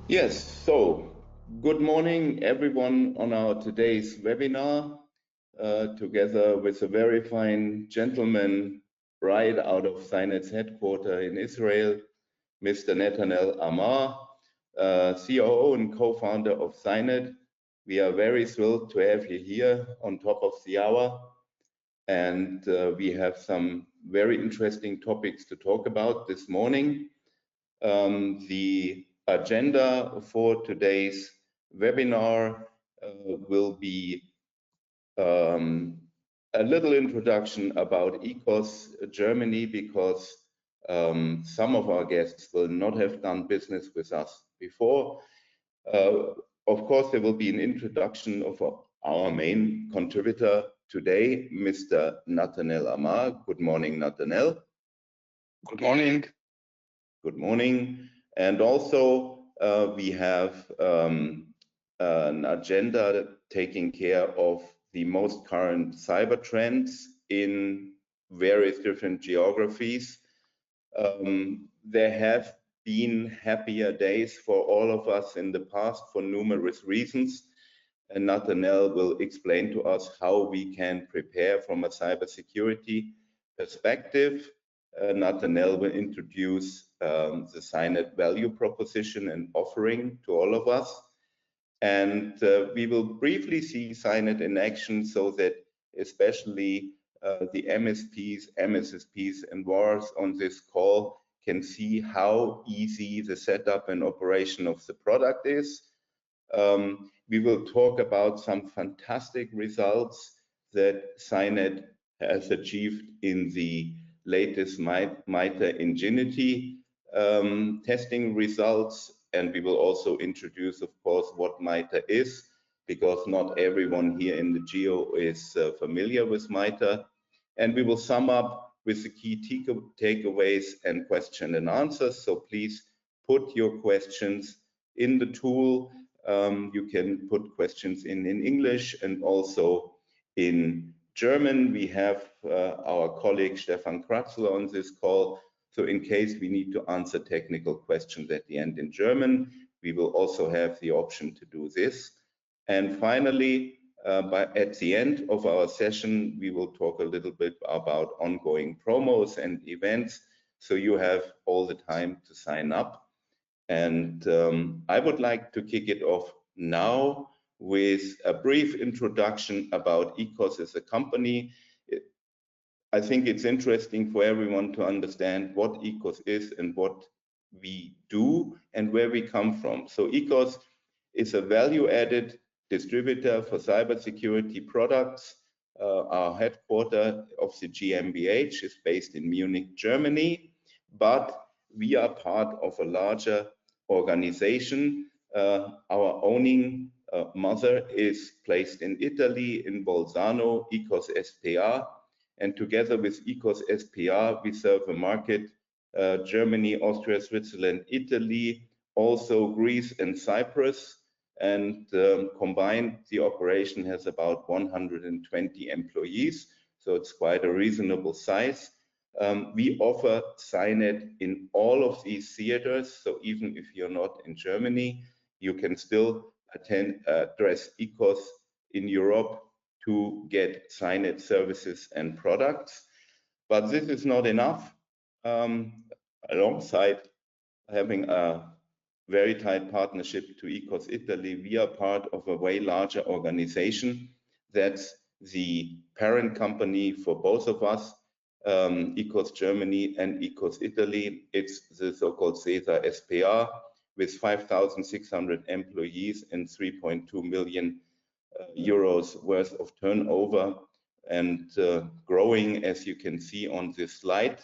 Yes, so good morning everyone on our today's webinar, together with a very fine gentleman right out of Cynet's headquarters in Israel, Mr. Netanel Amar, COO and co-founder of Cynet. We are very thrilled to have you here on top of the hour, and we have some very interesting topics to talk about this morning. The agenda for today's webinar will be a little introduction about ECOS Germany, because some of our guests will not have done business with us before. Of course, there will be an introduction of our main contributor today, Mr. Netanel Amar. Good morning, Netanel. Good morning. Good morning. And also we have an agenda taking care of the most current cyber trends in various different geographies. There have been happier days for all of us in the past for numerous reasons. And Netanel will explain to us how we can prepare from a cybersecurity perspective. Netanel will introduce the Cynet value proposition and offering to all of us. And we will briefly see Cynet in action, so that especially the MSPs, MSSPs, and VARs on this call can see how easy the setup and operation of the product is. We will talk about some fantastic results that Cynet has achieved in the latest MITRE Engenuity testing results, and we will also introduce, of course, what MITRE is, because not everyone here in the geo is familiar with MITRE. And we will sum up with the key takeaways and question and answers. So please put your questions in the tool. You can put questions in English and also in German. We have our colleague Stefan Kratzel on this call. So in case we need to answer technical questions at the end in German, we will also have the option to do this. And finally, at the end of our session, we will talk a little bit about ongoing promos and events, so you have all the time to sign up. And I would like to kick it off now with a brief introduction about ECOS as a company. I think it's interesting for everyone to understand what ECOS is and what we do and where we come from. So ECOS is a value-added distributor for cybersecurity products. Our headquarters of the GmbH is based in Munich, Germany, but we are part of a larger organization. Our owning mother is placed in Italy, in Bolzano, ECOS SPA, and together with ECOS SPA, we serve a market, Germany, Austria, Switzerland, Italy, also Greece and Cyprus, and combined, the operation has about 120 employees, so it's quite a reasonable size. We offer Cynet in all of these theaters, so even if you're not in Germany, you can still address ECOS in Europe to get Cynet services and products. But this is not enough. Alongside having a very tight partnership to ECOS Italy, we are part of a way larger organization that's the parent company for both of us, ECOS Germany and ECOS Italy. It's the so-called SESA SPA with 5,600 employees and 3.2 million euros worth of turnover, and growing, as you can see on this slide.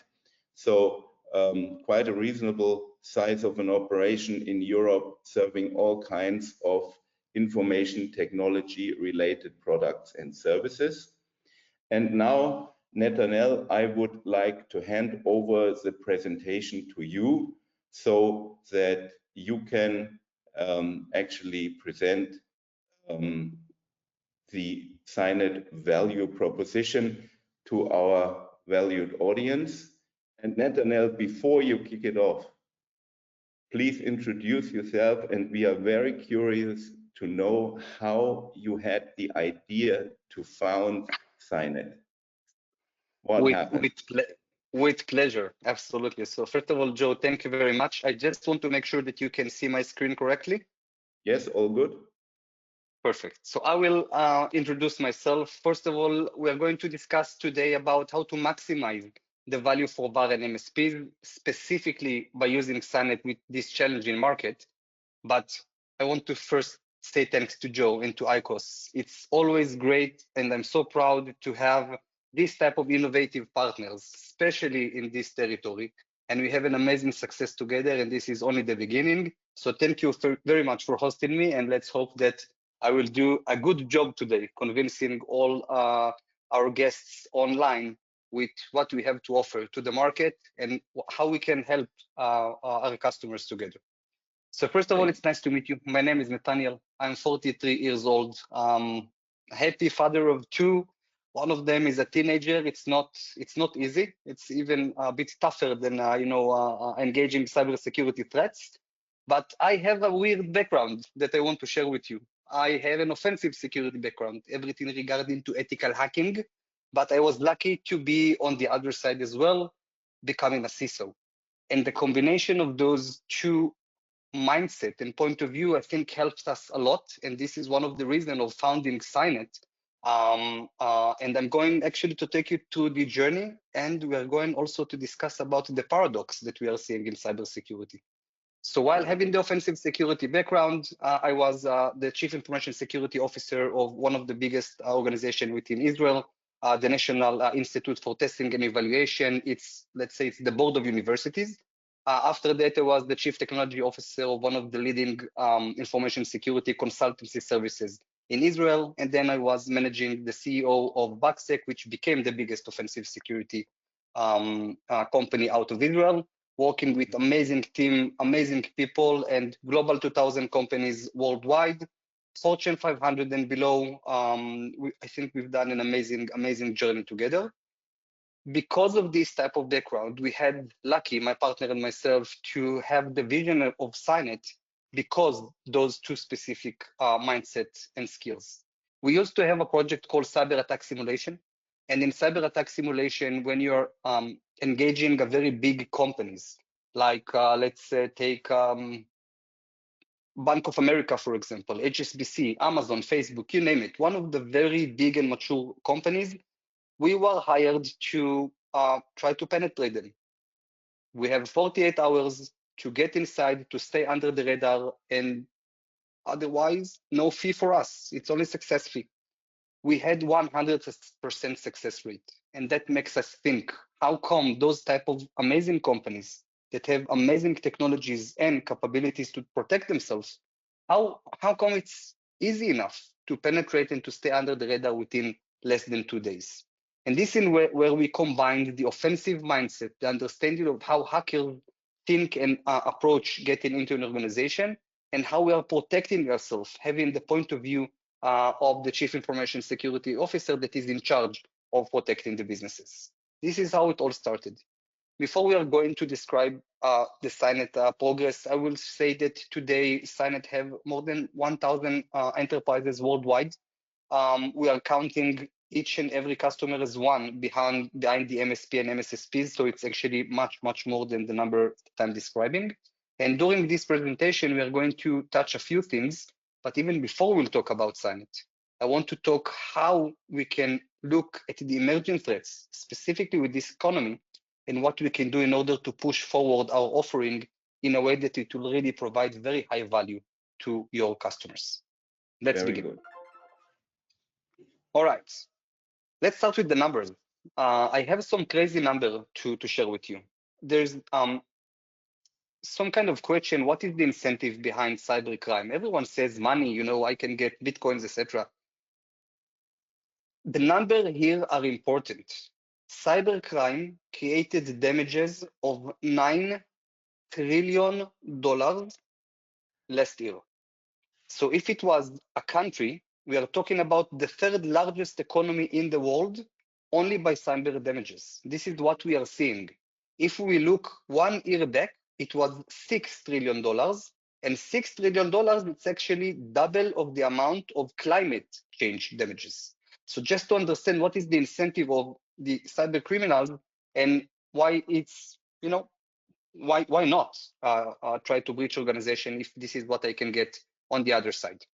So quite a reasonable size of an operation in Europe, serving all kinds of information technology related products and services. And now, Netanel, I would like to hand over the presentation to you so that you can actually present the Cynet value proposition to our valued audience. And Netanel, before you kick it off, please introduce yourself, and we are very curious to know how you had the idea to found Cynet. What happened? With pleasure, absolutely. So first of all, Joe, thank you very much. I just want to make sure that you can see my screen correctly. Yes, all good. Perfect. So I will introduce myself. First of all, we are going to discuss today about how to maximize the value for VAR and MSP, specifically by using Cynet with this challenging market. But I want to first say thanks to Joe and to ICOS. It's always great, and I'm so proud to have this type of innovative partners, especially in this territory. And we have an amazing success together, and this is only the beginning. So thank you very much for hosting me, and let's hope that I will do a good job today, convincing all our guests online with what we have to offer to the market and how we can help our customers together. So first of all, it's nice to meet you. My name is Nathaniel. I'm 43 years old. Happy father of two. One of them is a teenager. It's not easy. It's even a bit tougher than engaging cybersecurity threats. But I have a weird background that I want to share with you. I have an offensive security background, everything regarding to ethical hacking. But I was lucky to be on the other side as well, becoming a CISO. And the combination of those two mindset and point of view, I think, helps us a lot. And this is one of the reasons of founding Cynet. And I'm going actually to take you to the journey, and we are going also to discuss about the paradox that we are seeing in cybersecurity. So while having the offensive security background, I was the Chief Information Security Officer of one of the biggest organizations within Israel, the National Institute for Testing and Evaluation. Let's say it's the board of universities. After that, I was the Chief Technology Officer of one of the leading information security consultancy services in Israel. And then I was managing the CEO of Backsec, which became the biggest offensive security company out of Israel, working with amazing team, amazing people, and global 2000 companies worldwide, Fortune 500 and below. I think we've done an amazing journey together. Because of this type of background, we had lucky, my partner and myself, to have the vision of Cynet because those two specific mindsets and skills. We used to have a project called Cyber Attack Simulation. And in Cyber Attack Simulation, when you're engaging a very big companies, like let's take Bank of America, for example, HSBC, Amazon, Facebook, you name it, one of the very big and mature companies, we were hired to try to penetrate them. We have 48 hours to get inside, to stay under the radar, and otherwise, no fee for us. It's only success fee. We had 100% success rate, and that makes us think, how come those type of amazing companies that have amazing technologies and capabilities to protect themselves, how come it's easy enough to penetrate and to stay under the radar within less than 2 days? And this is where we combined the offensive mindset, the understanding of how hackers think and approach getting into an organization, and how we are protecting ourselves, having the point of view of the Chief Information Security Officer that is in charge of protecting the businesses. This is how it all started. Before we are going to describe the Cynet progress, I will say that today Cynet have more than 1,000 enterprises worldwide. We are counting each and every customer as one behind the MSP and MSSPs, so it's actually much more than the number that I'm describing. And during this presentation, we are going to touch a few things, but even before we'll talk about Cynet, I want to talk how we can look at the emerging threats, specifically with this economy, and what we can do in order to push forward our offering in a way that it will really provide very high value to your customers. Let's begin. Good. All right, let's start with the numbers. I have some crazy number to share with you. There's some kind of question, what is the incentive behind cybercrime? Everyone says money, I can get Bitcoins, etc. The numbers here are important. Cybercrime created damages of $9 trillion last year. So if it was a country, we are talking about the third largest economy in the world only by cyber damages. This is what we are seeing. If we look 1 year back, it was $6 trillion. And $6 trillion, it's actually double of the amount of climate change damages. So just to understand what is the incentive of the cyber criminals and why it's, why not try to breach organization if this is what I can get on the other side.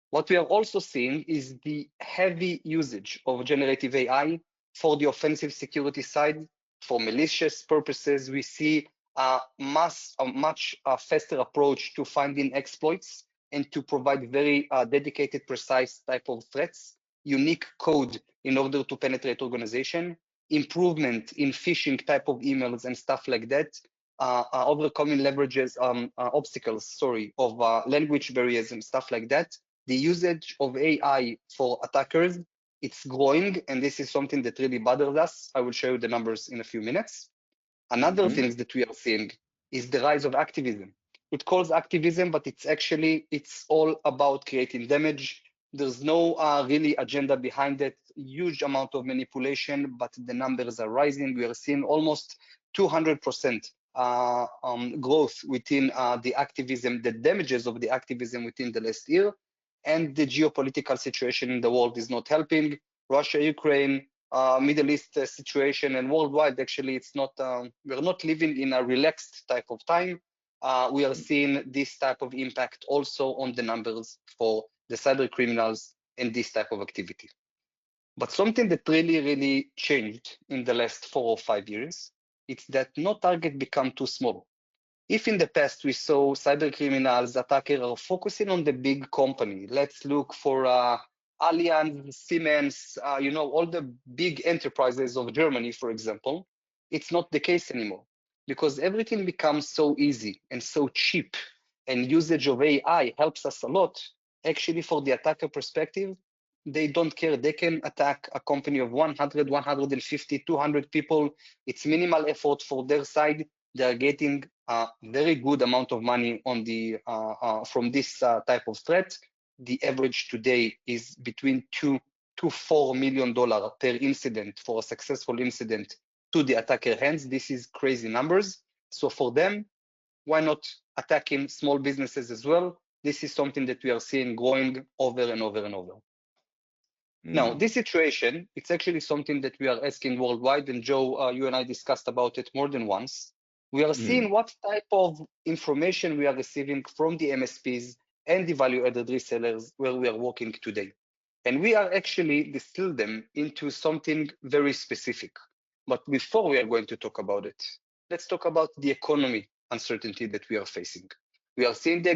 What we are also seeing is the heavy usage of generative AI for the offensive security side. For malicious purposes, we see a much faster approach to finding exploits and to provide very dedicated, precise type of threats, unique code in order to penetrate organization, improvement in phishing type of emails and stuff like that, overcoming obstacles, of language barriers and stuff like that. The usage of AI for attackers, it's growing, and this is something that really bothers us. I will show you the numbers in a few minutes. Another thing that we are seeing is the rise of activism. It calls activism, but it's all about creating damage. There's no really agenda behind it. Huge amount of manipulation, but the numbers are rising. We are seeing almost 200% growth within the activism, the damages of the activism within the last year. And the geopolitical situation in the world is not helping. Russia, Ukraine, Middle East situation, and worldwide, actually, it's not. We're not living in a relaxed type of time. We are seeing this type of impact also on the numbers for the cyber criminals and this type of activity. But something that really changed in the last 4 or 5 years, it's that no target become too small. If in the past we saw cyber criminals, attackers are focusing on the big company, let's look for Allianz, Siemens, all the big enterprises of Germany, for example, it's not the case anymore because everything becomes so easy and so cheap, and usage of AI helps us a lot. Actually, for the attacker perspective, they don't care. They can attack a company of 100, 150, 200 people. It's minimal effort for their side. They are getting a very good amount of money on the from this type of threat. The average today is between $2 to $4 million per incident for a successful incident to the attacker hands. This is crazy numbers. So for them, why not attacking small businesses as well? This is something that we are seeing growing over and over and over. Now, this situation, it's actually something that we are asking worldwide, and Joe, you and I discussed about it more than once. We are seeing what type of information we are receiving from the MSPs and the value-added resellers where we are working today. And we are actually distill them into something very specific. But before we are going to talk about it, let's talk about the economy uncertainty that we are facing. We are seeing the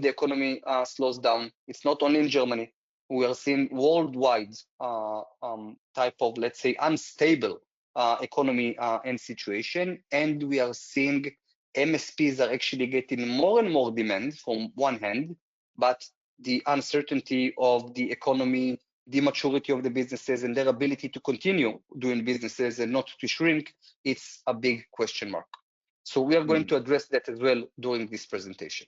economy slows down. It's not only in Germany. We are seeing worldwide type of, let's say, unstable economy and situation. And we are seeing MSPs are actually getting more and more demand from one hand, but the uncertainty of the economy, the maturity of the businesses and their ability to continue doing businesses and not to shrink, it's a big question mark. So we are going to address that as well during this presentation.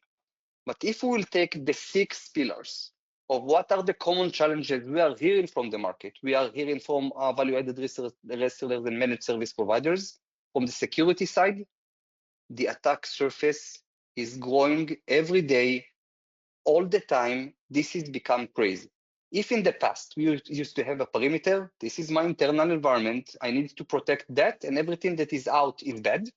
But if we will take the 6 pillars of what are the common challenges we are hearing from the market, we are hearing from value-added resellers and managed service providers. From the security side, the attack surface is growing every day, all the time. This has become crazy. If in the past we used to have a perimeter, this is my internal environment, I need to protect that, and everything that is out is bad.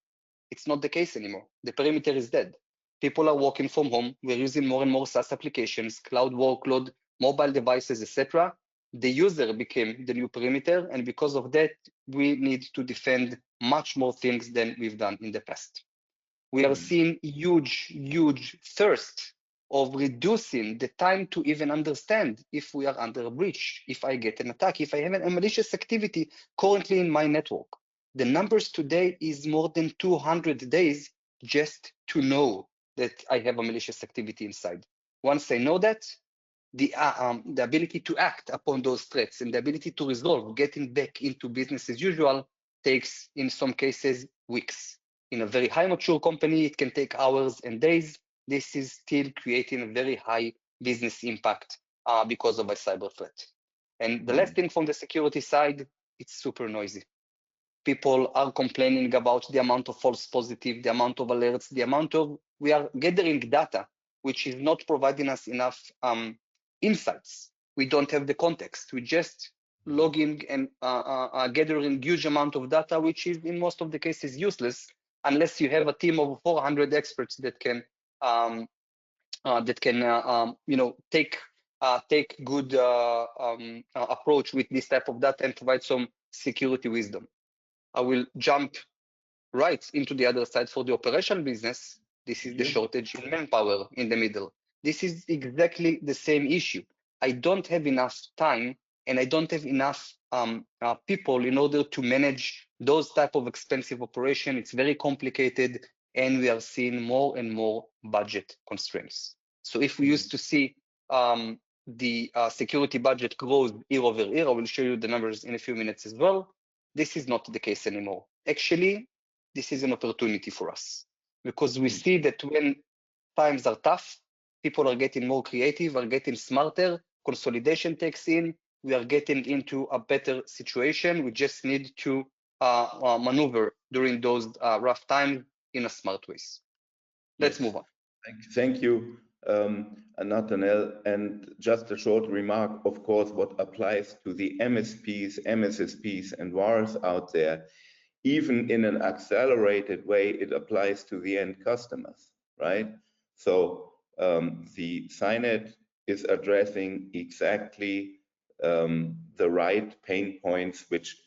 It's not the case anymore. The perimeter is dead. People are working from home. We're using more and more SaaS applications, cloud workload, mobile devices, etc. The user became the new perimeter, and because of that, we need to defend much more things than we've done in the past. We are seeing huge thirst of reducing the time to even understand if we are under a breach, if I get an attack, if I have a malicious activity currently in my network. The numbers today is more than 200 days just to know that I have a malicious activity inside. Once I know that, the ability to act upon those threats and the ability to resolve, getting back into business as usual, takes, in some cases, weeks. In a very high mature company, it can take hours and days. This is still creating a very high business impact because of a cyber threat. And the last thing from the security side, it's super noisy. People are complaining about the amount of false positive, the amount of alerts, the amount of, we are gathering data, which is not providing us enough insights. We don't have the context. We just logging and gathering huge amount of data, which is in most of the cases useless, unless you have a team of 400 experts that can take good approach with this type of data and provide some security wisdom. I will jump right into the other side for the operational business. This is the shortage in manpower in the middle. This is exactly the same issue. I don't have enough time and I don't have enough people in order to manage those type of expensive operation. It's very complicated, and we are seeing more and more budget constraints. So if we used to see the security budget grows year over year, I will show you the numbers in a few minutes as well. This is not the case anymore. Actually, this is an opportunity for us, because we see that when times are tough, people are getting more creative, are getting smarter, consolidation takes in, we are getting into a better situation. We just need to maneuver during those rough times in a smart ways. Let's move on. Thank you, Nathaniel. And just a short remark, of course, what applies to the MSPs, MSSPs, and VARs out there, even in an accelerated way, it applies to the end customers, right? So the Cynet is addressing exactly the right pain points, which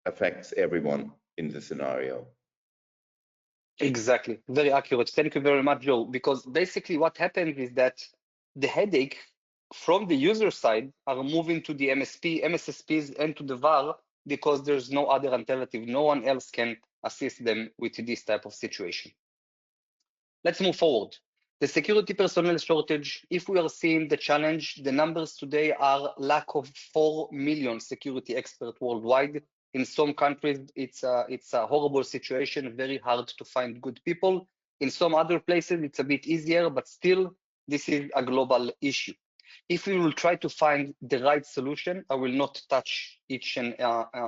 affects everyone in the scenario. Exactly, very accurate. Thank you very much, Joe, because basically what happens is that the headache from the user side are moving to the MSP, MSSPs, and to the VAR, because there's no other alternative. No one else can assist them with this type of situation. Let's move forward. The security personnel shortage, if we are seeing the challenge, the numbers today are lack of 4 million security experts worldwide. In some countries, it's a horrible situation, very hard to find good people. In some other places, it's a bit easier, but still, this is a global issue. If we will try to find the right solution, I will not touch each and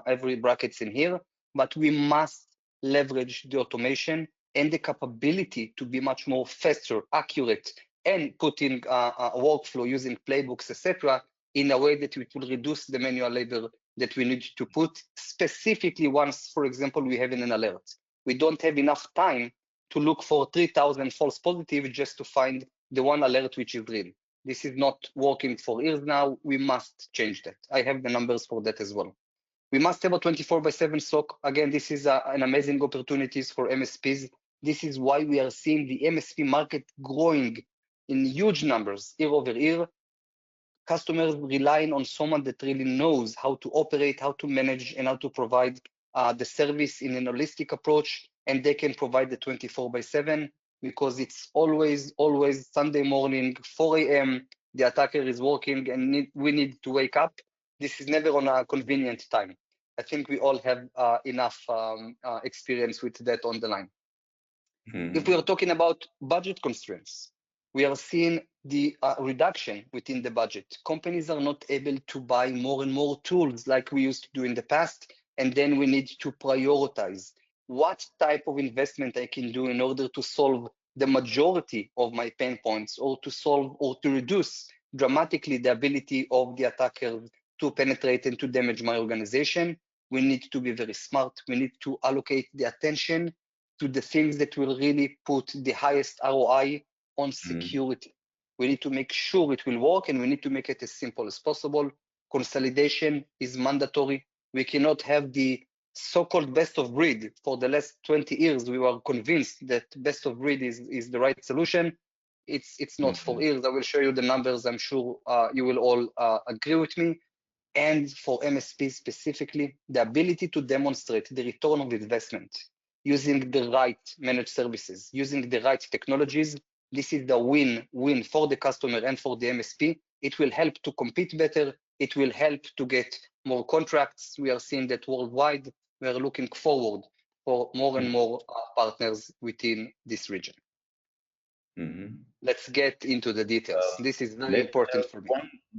every brackets in here, but we must leverage the automation and the capability to be much more faster, accurate, and put in a workflow using playbooks, etc., in a way that it will reduce the manual labor that we need to put, specifically once, for example, we have an alert. We don't have enough time to look for 3,000 false positives just to find the one alert which is real. This is not working for years now. We must change that. I have the numbers for that as well. We must have a 24/7 SOC. Again, this is an amazing opportunities for MSPs. This is why we are seeing the MSP market growing in huge numbers year over year. Customers relying on someone that really knows how to operate, how to manage, and how to provide the service in an holistic approach, and they can provide the 24/7, because it's always Sunday morning, 4 a.m., the attacker is working and we need to wake up. This is never on a convenient time. I think we all have enough experience with that on the line. If we are talking about budget constraints, we are seeing the reduction within the budget. Companies are not able to buy more and more tools like we used to do in the past, and then we need to prioritize what type of investment I can do in order to solve the majority of my pain points, or to solve or to reduce dramatically the ability of the attacker to penetrate and to damage my organization. We need to be very smart. We need to allocate the attention to the things that will really put the highest ROI on security. We need to make sure it will work, and we need to make it as simple as possible. Consolidation is mandatory. We cannot have the so-called best of breed. For the last 20 years, we were convinced that best of breed is the right solution. It's not for years. I will show you the numbers. I'm sure you will all agree with me. And for MSP specifically, the ability to demonstrate the return of investment using the right managed services, using the right technologies. This is the win-win for the customer and for the MSP. It will help to compete better. It will help to get more contracts. We are seeing that worldwide. We are looking forward for more and more partners within this region. let's get into the details. This is very important for me.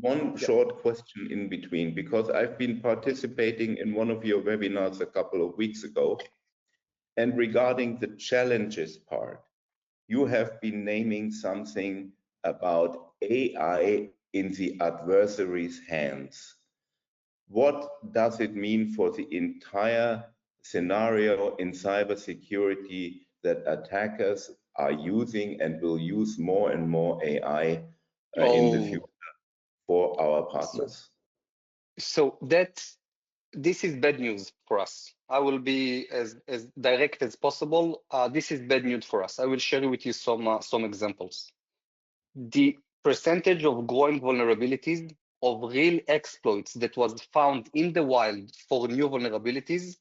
One short question in between, because I've been participating in one of your webinars a couple of weeks ago, and regarding the challenges part, you have been naming something about AI in the adversary's hands. What does it mean for the entire scenario in cybersecurity that attackers are using and will use more and more AI in the future for our partners? So this is bad news for us. I will be as direct as possible. This is bad news for us. I will share with you some examples. The percentage of growing vulnerabilities of real exploits that was found in the wild for new vulnerabilities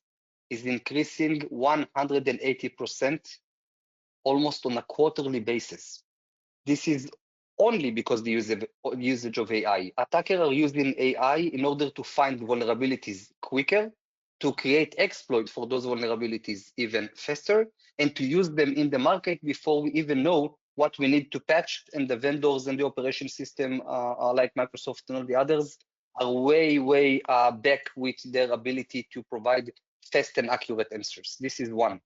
is increasing 180% almost on a quarterly basis. This is only because the usage of AI. Attackers are using AI in order to find vulnerabilities quicker, to create exploit for those vulnerabilities even faster, and to use them in the market before we even know what we need to patch. And the vendors and the operation system, like Microsoft and all the others, are way back with their ability to provide fast and accurate answers. This is one.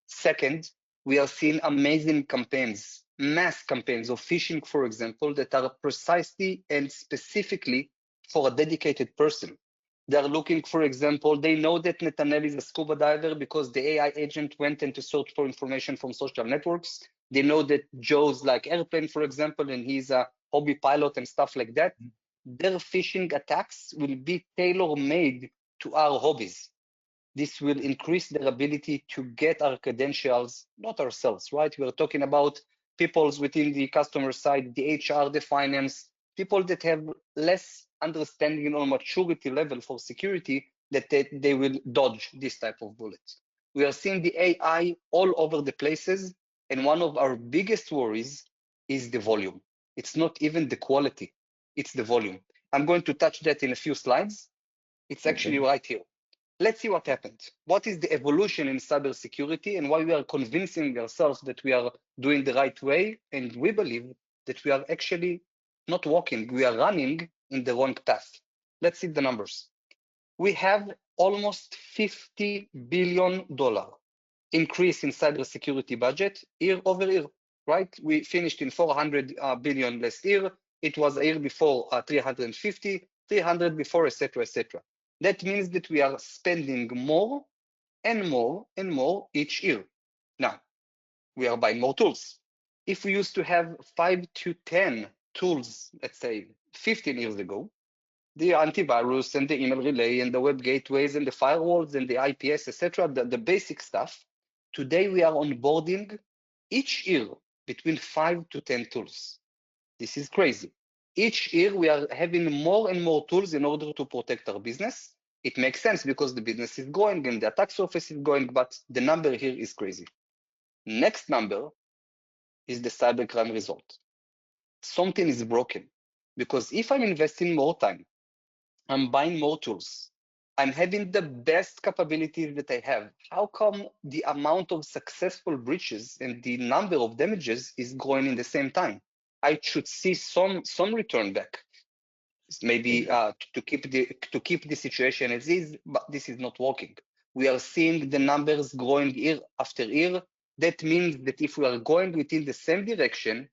Second, we are seeing amazing campaigns, mass campaigns of phishing, for example, that are precisely and specifically for a dedicated person. They are looking, for example, they know that Netanel is a scuba diver because the AI agent went in to search for information from social networks. They know that Joe's like airplane, for example, and he's a hobby pilot and stuff like that. Their phishing attacks will be tailor-made to our hobbies. This will increase their ability to get our credentials, not ourselves, right? We're talking about people within the customer side, the HR, the finance, people that have less understanding or maturity level for security, that they will dodge this type of bullet. We are seeing the AI all over the places, and one of our biggest worries is the volume. It's not even the quality, it's the volume. I'm going to touch that in a few slides. It's actually right here. Let's see what happened. What is the evolution in cybersecurity and why we are convincing ourselves that we are doing the right way, and we believe that we are actually not walking, we are running in the wrong path. Let's see the numbers. We have almost $50 billion increase in cybersecurity budget year over year, right? We finished in 400 billion last year. It was a year before 350, 300 before, etc., etc. That means that we are spending more and more and more each year. Now, we are buying more tools. If we used to have 5 to 10 tools, let's say 15 years ago, the antivirus and the email relay and the web gateways and the firewalls and the IPS, etc., the basic stuff, today we are onboarding each year between 5 to 10 tools. This is crazy. Each year we are having more and more tools in order to protect our business. It makes sense because the business is growing and the attack surface is growing, but the number here is crazy. Next number is the cybercrime result. Something is broken, because if I'm investing more time, I'm buying more tools, I'm having the best capabilities that I have, how come the amount of successful breaches and the number of damages is growing in the same time? I should see some return back, maybe to keep the situation as is, but this is not working. We are seeing the numbers growing year after year. That means that if we are going within the same direction,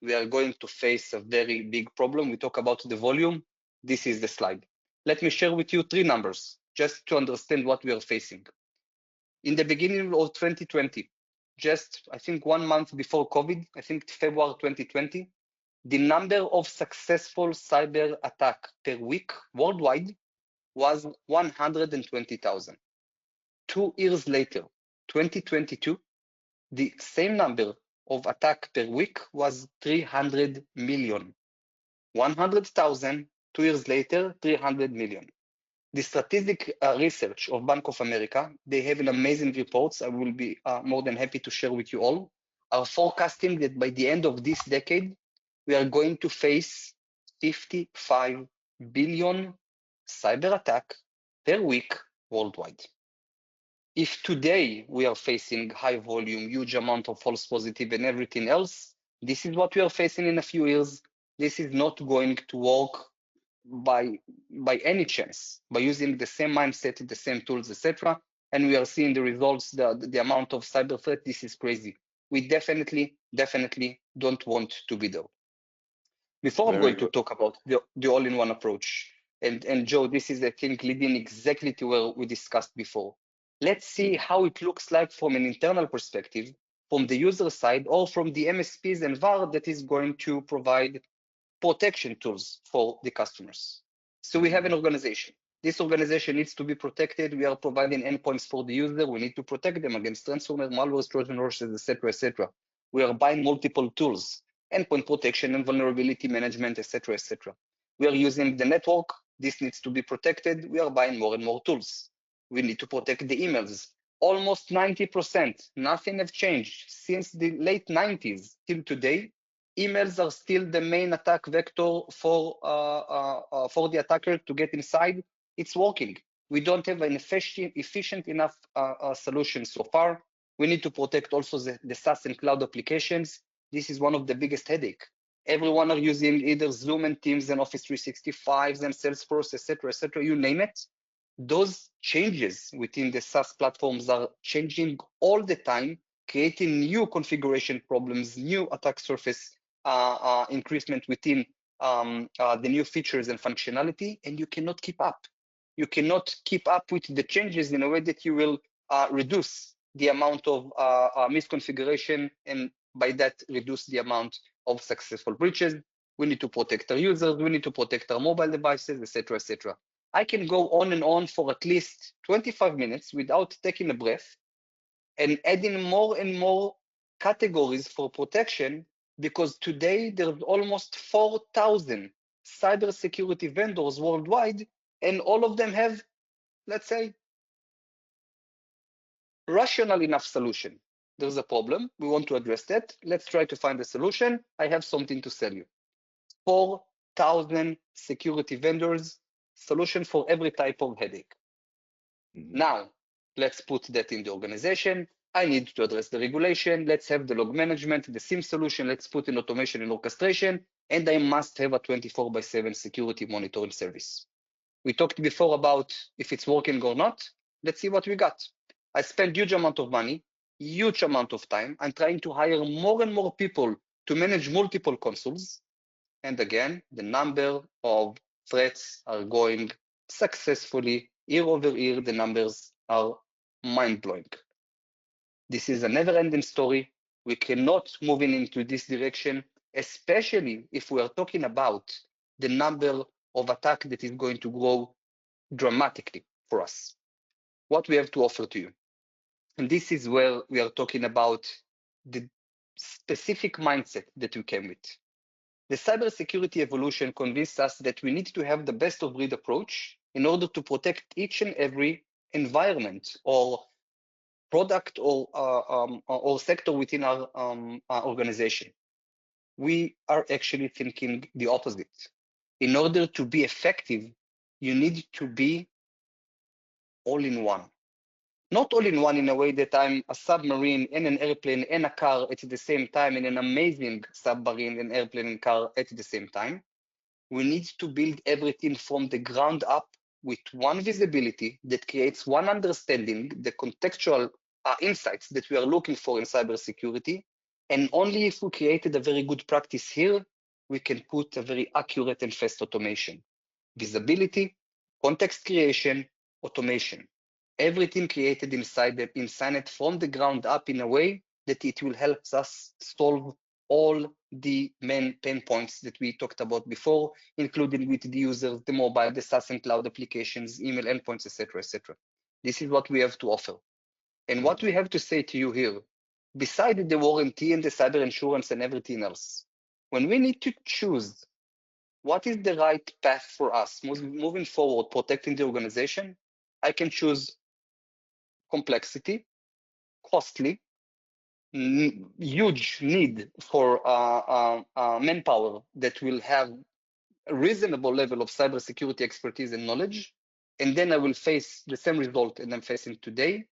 we are going to face a very big problem. We talk about the volume. This is the slide. Let me share with you 3 numbers just to understand what we are facing. In the beginning of 2020, just I think 1 month before COVID, I think February 2020, the number of successful cyber attack per week worldwide was 120,000. 2 years later, 2022, the same number of attack per week was 300 million. 100,000, 2 years later, 300 million. The strategic research of Bank of America, they have an amazing reports. I will be more than happy to share with you all, are forecasting that by the end of this decade, we are going to face 55 billion cyber attack per week worldwide. If today we are facing high volume, huge amount of false positive and everything else, This is what we are facing in a few years. This is not going to work by any chance, by using the same mindset, the same tools, etc. And we are seeing the results, the amount of cyber threat. This is crazy. We definitely don't want to be there. Before I'm going to talk about the all-in-one approach, and Joe, this is, I think, leading exactly to where we discussed before. Let's see how it looks like from an internal perspective, from the user side, or from the MSPs and VAR that is going to provide protection tools for the customers. So we have an organization. This organization needs to be protected. We are providing endpoints for the user. We need to protect them against ransomware, malware, Trojan horses, etc., etc. We are buying multiple tools, endpoint protection and vulnerability management, etc., etc. We are using the network. This needs to be protected. We are buying more and more tools. We need to protect the emails. Almost 90%. Nothing has changed since the late 90s till today. Emails are still the main attack vector for the attacker to get inside. It's working. We don't have an efficient enough solution so far. We need to protect also the SaaS and cloud applications. This is one of the biggest headache. Everyone are using either Zoom and Teams and Office 365 and Salesforce, etc., you name it. Those changes within the SaaS platforms are changing all the time, creating new configuration problems, new attack surface increasement within the new features and functionality, and you cannot keep up. You cannot keep up with the changes in a way that you will reduce the amount of misconfiguration, and by that reduce the amount of successful breaches. We need to protect our users, we need to protect our mobile devices, etc., etc. I can go on and on for at least 25 minutes without taking a breath and adding more and more categories for protection, because today there's almost 4,000 cybersecurity vendors worldwide, and all of them have, let's say, rational enough solution. There's a problem, we want to address that. Let's try to find a solution. I have something to sell you. 4,000 security vendors, solution for every type of headache. Now, let's put that in the organization. I need to address the regulation. Let's have the log management, the SIEM solution. Let's put in automation and orchestration. And I must have a 24/7 security monitoring service. We talked before about if it's working or not. Let's see what we got. I spend huge amount of money, huge amount of time. I'm trying to hire more and more people to manage multiple consoles. And again, the number of threats are going successfully year over year. The numbers are mind-blowing. This is a never-ending story. We cannot move into this direction, especially if we are talking about the number of attacks that is going to grow dramatically for us. What we have to offer to you. And this is where we are talking about the specific mindset that we came with. The cybersecurity evolution convinced us that we need to have the best of breed approach in order to protect each and every environment or product or sector within our organization. We are actually thinking the opposite. In order to be effective, you need to be all in one. Not all in one in a way that I'm a submarine and an airplane and a car at the same time, and an amazing submarine and airplane and car at the same time. We need to build everything from the ground up with one visibility that creates one understanding, the contextual insights that we are looking for in cybersecurity. And only if we created a very good practice here, we can put a very accurate and fast automation. Visibility, context creation, automation. Everything created inside Cynet from the ground up in a way that it will help us solve all the main pain points that we talked about before, including with the users, the mobile, the SaaS and cloud applications, email endpoints, etc., etc. This is what we have to offer. And what we have to say to you here, besides the warranty and the cyber insurance and everything else, when we need to choose what is the right path for us moving forward, protecting the organization, I can choose complexity, costly, huge need for manpower that will have a reasonable level of cybersecurity expertise and knowledge, and then I will face the same result that I'm facing today,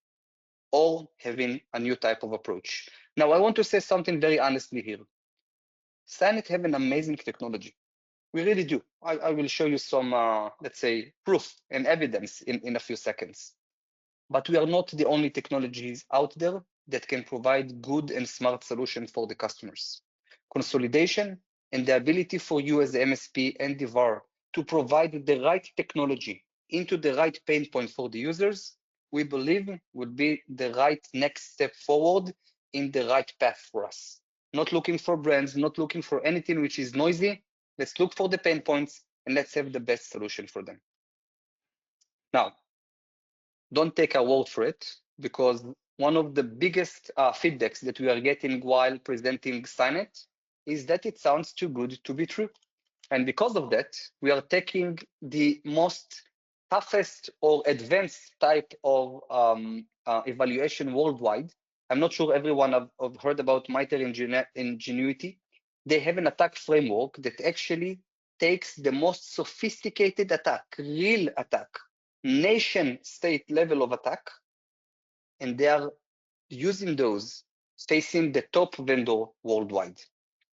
or having a new type of approach. Now, I want to say something very honestly here. Cynet have an amazing technology. We really do. I will show you some, let's say, proof and evidence in a few seconds. But we are not the only technologies out there that can provide good and smart solutions for the customers. Consolidation and the ability for you as the MSP and the VAR to provide the right technology into the right pain point for the users, we believe would be the right next step forward in the right path for us. Not looking for brands, not looking for anything which is noisy. Let's look for the pain points and let's have the best solution for them. Now, don't take our word for it, because one of the biggest feedbacks that we are getting while presenting Cynet is that it sounds too good to be true. And because of that, we are taking the most toughest or advanced type of evaluation worldwide. I'm not sure everyone have heard about MITRE Engenuity. They have an attack framework that actually takes the most sophisticated attack, real attack, nation state level of attack, and they are using those facing the top vendor worldwide.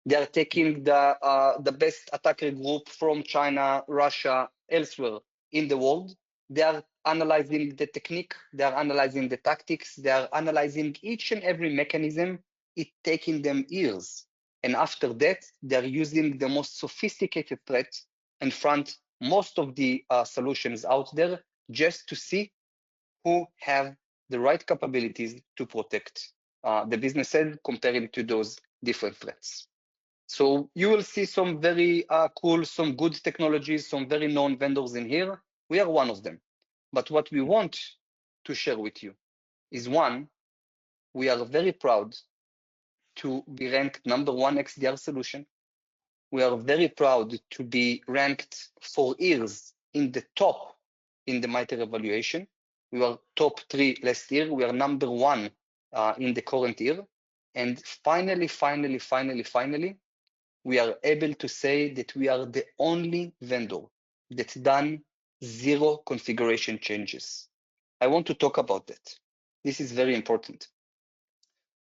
They are taking the best attacker group from China, Russia, elsewhere in the world. They are analyzing the technique, they are analyzing the tactics, they are analyzing each and every mechanism. It's taking them years. And after that, they're using the most sophisticated threat and front most of the solutions out there just to see who have the right capabilities to protect the businesses comparing to those different threats. So you will see some very cool, some good technologies, some very known vendors in here. We are one of them. But what we want to share with you is, one, we are very proud to be ranked #1 XDR solution. We are very proud to be ranked for years in the top in the MITRE evaluation. We were top 3 last year. We are #1 in the current year. And finally, we are able to say that we are the only vendor that's done 0 configuration changes. I want to talk about that. This is very important.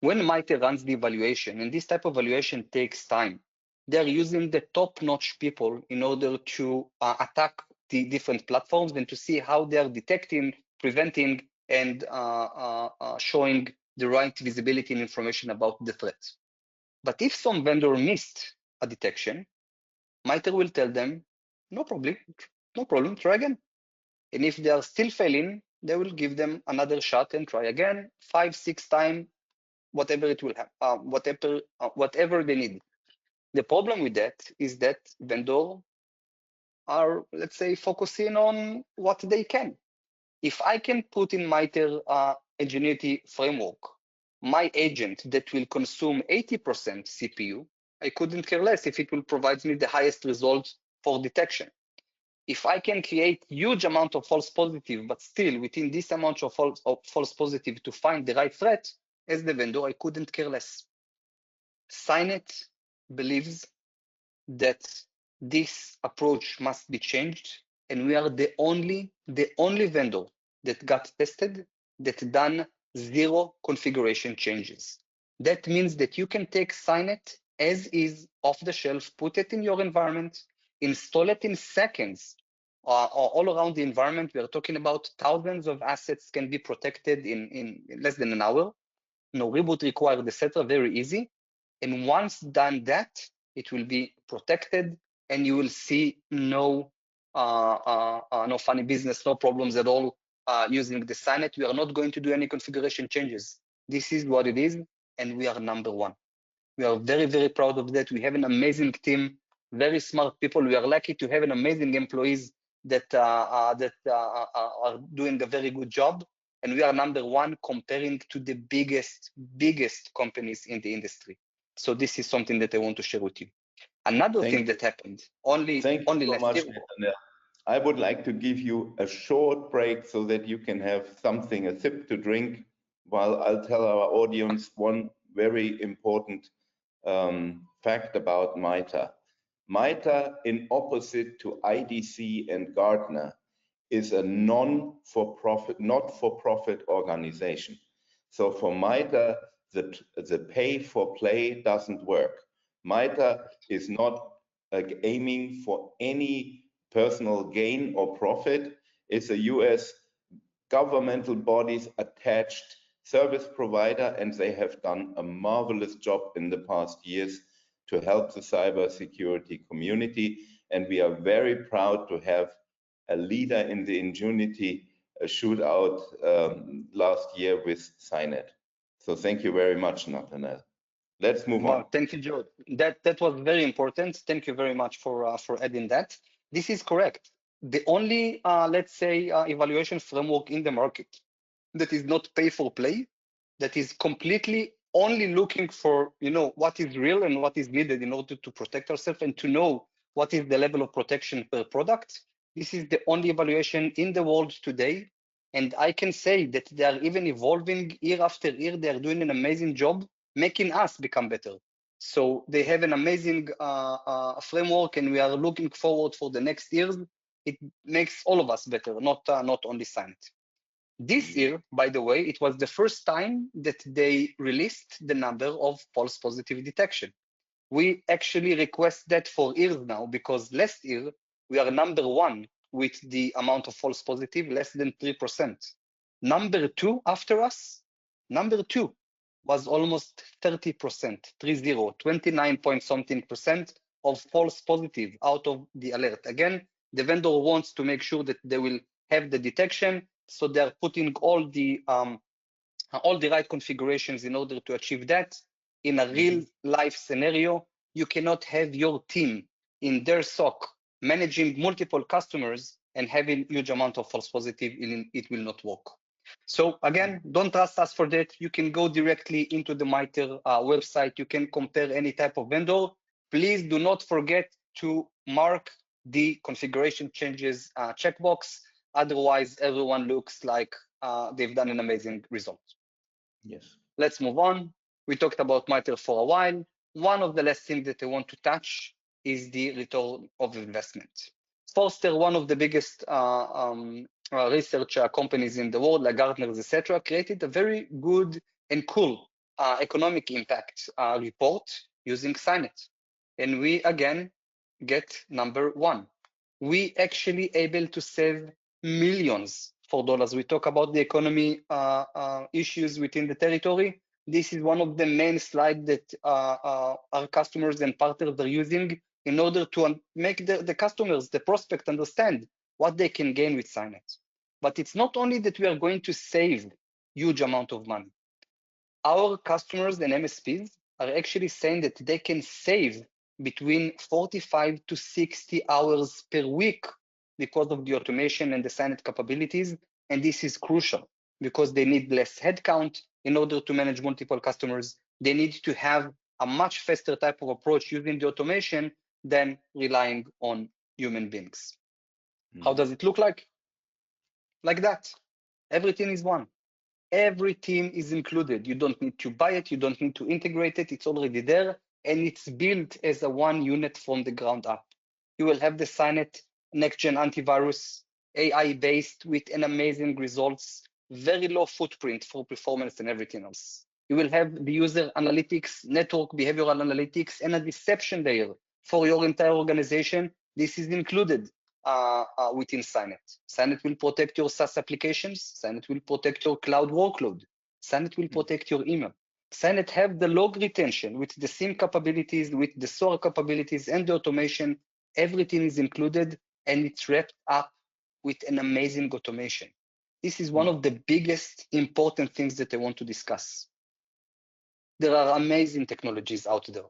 When MITRE runs the evaluation, and this type of evaluation takes time, they're using the top-notch people in order to attack the different platforms and to see how they are detecting, preventing, and showing the right visibility and information about the threat. But if some vendor missed a detection, MITRE will tell them, no problem, try again. And if they are still failing, they will give them another shot and try again, 5, 6 times, whatever it will have, whatever they need. The problem with that is that vendors are, let's say, focusing on what they can. If I can put in MITRE Engenuity framework my agent that will consume 80% CPU, I couldn't care less if it will provide me the highest result for detection. If I can create huge amount of false positive, but still within this amount of false positive to find the right threat, as the vendor, I couldn't care less. Cynet believes that this approach must be changed, and we are the only vendor that got tested that done 0 configuration changes. That means that you can take Cynet as is, off the shelf, put it in your environment, install it in seconds all around the environment. We are talking about thousands of assets can be protected in less than an hour. No reboot required, etc. Very easy. And once done that, it will be protected, and you will see no funny business, no problems at all using the Cynet. We are not going to do any configuration changes. This is what it is, and we are #1. We are very, very proud of that. We have an amazing team, very smart people. We are lucky to have an amazing employees that are doing a very good job. And we are #1 comparing to the biggest companies in the industry. So this is something that I want to share with you. Another thing that happened only last year. I would like to give you a short break so that you can have something, a sip to drink, while I'll tell our audience one very important fact about MITRE. MITRE, in opposite to IDC and Gartner, is a not-for-profit organization. So for MITRE, the pay for play doesn't work. MITRE is not aiming for any personal gain or profit. It's a US governmental bodies attached service provider, and they have done a marvelous job in the past years to help the cybersecurity community. And we are very proud to have a leader in the Engenuity shootout last year with Cynet. So thank you very much, Nathaniel. Let's move on. Thank you, Joe. That was very important. Thank you very much for adding that. This is correct. The only, let's say, evaluation framework in the market that is not pay for play, that is completely only looking for, what is real and what is needed in order to protect ourselves and to know what is the level of protection per product. This is the only evaluation in the world today. And I can say that they are even evolving year after year. They are doing an amazing job making us become better. So they have an amazing framework, and we are looking forward for the next years. It makes all of us better, not only Cynet. This year, by the way, it was the first time that they released the number of false positive detection. We actually request that for years now, because last year we are number one with the amount of false positive, less than 3%. Number two after us, number two was almost 30%, 29 point something percent of false positive out of the alert. Again, the vendor wants to make sure that they will have the detection, so they're putting all the right configurations in order to achieve that. In a real life scenario, you cannot have your team in their SOC managing multiple customers and having huge amount of false positive, it will not work. So again, don't trust us for that. You can go directly into the MITRE website. You can compare any type of vendor. Please do not forget to mark the configuration changes checkbox. Otherwise, everyone looks like they've done an amazing result. Yes. Let's move on. We talked about MITRE for a while. One of the last things that I want to touch is the return of investment. Forrester, one of the biggest research companies in the world, like Gartner, etc., created a very good and cool economic impact report using Cynet. And we, again, get number one. We actually able to save millions for dollars. We talk about the economy issues within the territory. This is one of the main slides that our customers and partners are using in order to make the customers, the prospect, understand what they can gain with Cynet. But it's not only that we are going to save huge amount of money. Our customers and MSPs are actually saying that they can save between 45 to 60 hours per week because of the automation and the Cynet capabilities. And this is crucial because they need less headcount in order to manage multiple customers. They need to have a much faster type of approach using the automation than relying on human beings. How does it look like? Like that. Everything is one. Every team is included. You don't need to buy it. You don't need to integrate it. It's already there. And it's built as a one unit from the ground up. You will have the Cynet next-gen antivirus, AI-based with an amazing results, very low footprint for performance and everything else. You will have the user analytics, network behavioral analytics, and a deception layer for your entire organization. This is included within Cynet. Cynet will protect your SaaS applications. Cynet will protect your cloud workload. Cynet will protect your email. Cynet have the log retention with the SIEM capabilities, with the SOAR capabilities, and the automation. Everything is included, and it's wrapped up with an amazing automation. This is one of the biggest important things that I want to discuss. There are amazing technologies out there.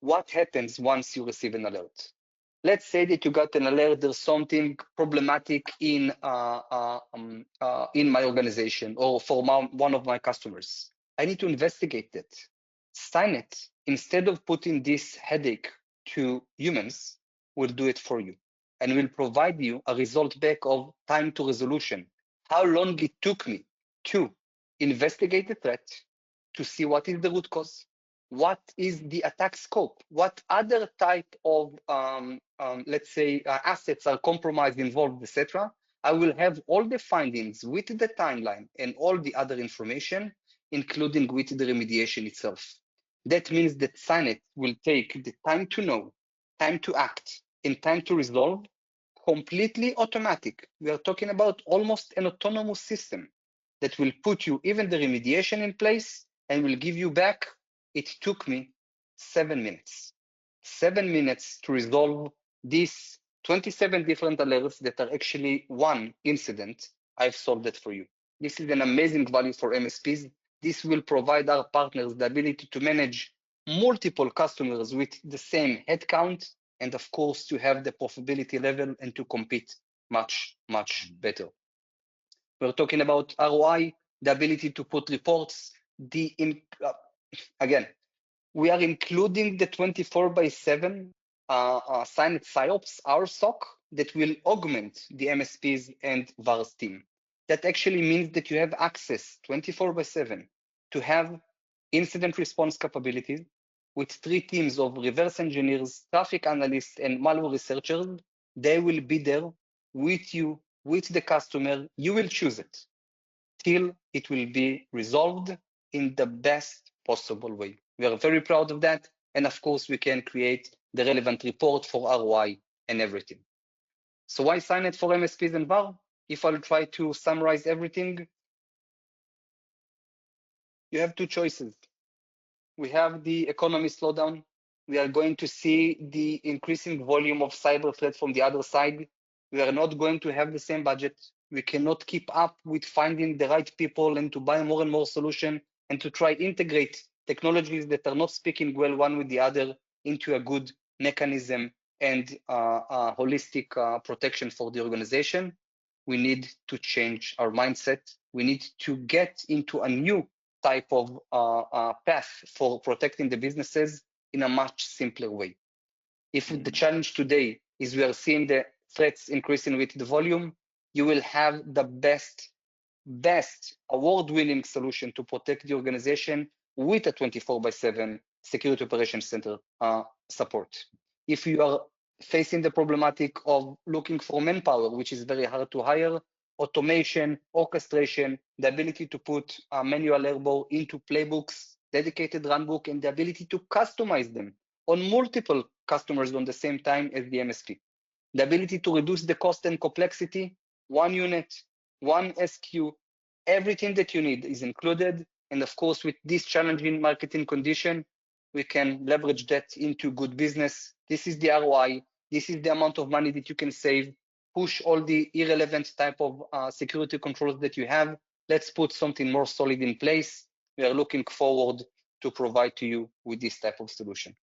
What happens once you receive an alert? Let's say that you got an alert, there's something problematic in my organization or for one of my customers. I need to investigate that. Cynet, instead of putting this headache to humans, will do it for you and will provide you a result back of time to resolution. How long it took me to investigate the threat, to see what is the root cause, what is the attack scope, what other type of, let's say, assets are compromised, involved, etc. I will have all the findings with the timeline and all the other information, including with the remediation itself. That means that Cynet will take the time to know, time to act, and time to resolve completely automatic. We are talking about almost an autonomous system that will put you even the remediation in place and will give you back. It took me 7 minutes. 7 minutes to resolve these 27 different alerts that are actually one incident. I've solved it for you. This is an amazing value for MSPs. This will provide our partners the ability to manage multiple customers with the same headcount, and of course, to have the profitability level and to compete much, much better. We're talking about ROI, the ability to put reports, again, we are including the 24/7 Cynet SIOPS, our SOC, that will augment the MSPs and VAR's team. That actually means that you have access 24/7 to have incident response capabilities with 3 teams of reverse engineers, traffic analysts, and malware researchers. They will be there with you, with the customer. You will choose it till it will be resolved in the best possible way. We are very proud of that. And of course, we can create the relevant report for ROI and everything. So why Cynet for MSPs and VAR? If I'll try to summarize everything, you have 2 choices. We have the economy slowdown. We are going to see the increasing volume of cyber threats from the other side. We are not going to have the same budget. We cannot keep up with finding the right people and to buy more and more solutions and to try integrate technologies that are not speaking well one with the other into a good mechanism and holistic protection for the organization. We need to change our mindset. We need to get into a new type of path for protecting the businesses in a much simpler way. If the challenge today is we are seeing the threats increasing with the volume, you will have the best award-winning solution to protect the organization with a 24/7 security operations center support. If you are facing the problematic of looking for manpower, which is very hard to hire, automation, orchestration, the ability to put manual labor into playbooks, dedicated runbook, and the ability to customize them on multiple customers on the same time as the MSP. The ability to reduce the cost and complexity, one unit, one SKU, everything that you need is included. And of course, with this challenging marketing condition, we can leverage that into good business. This is the ROI. This is the amount of money that you can save. Push all the irrelevant type of security controls that you have. Let's put something more solid in place. We are looking forward to provide to you with this type of solution.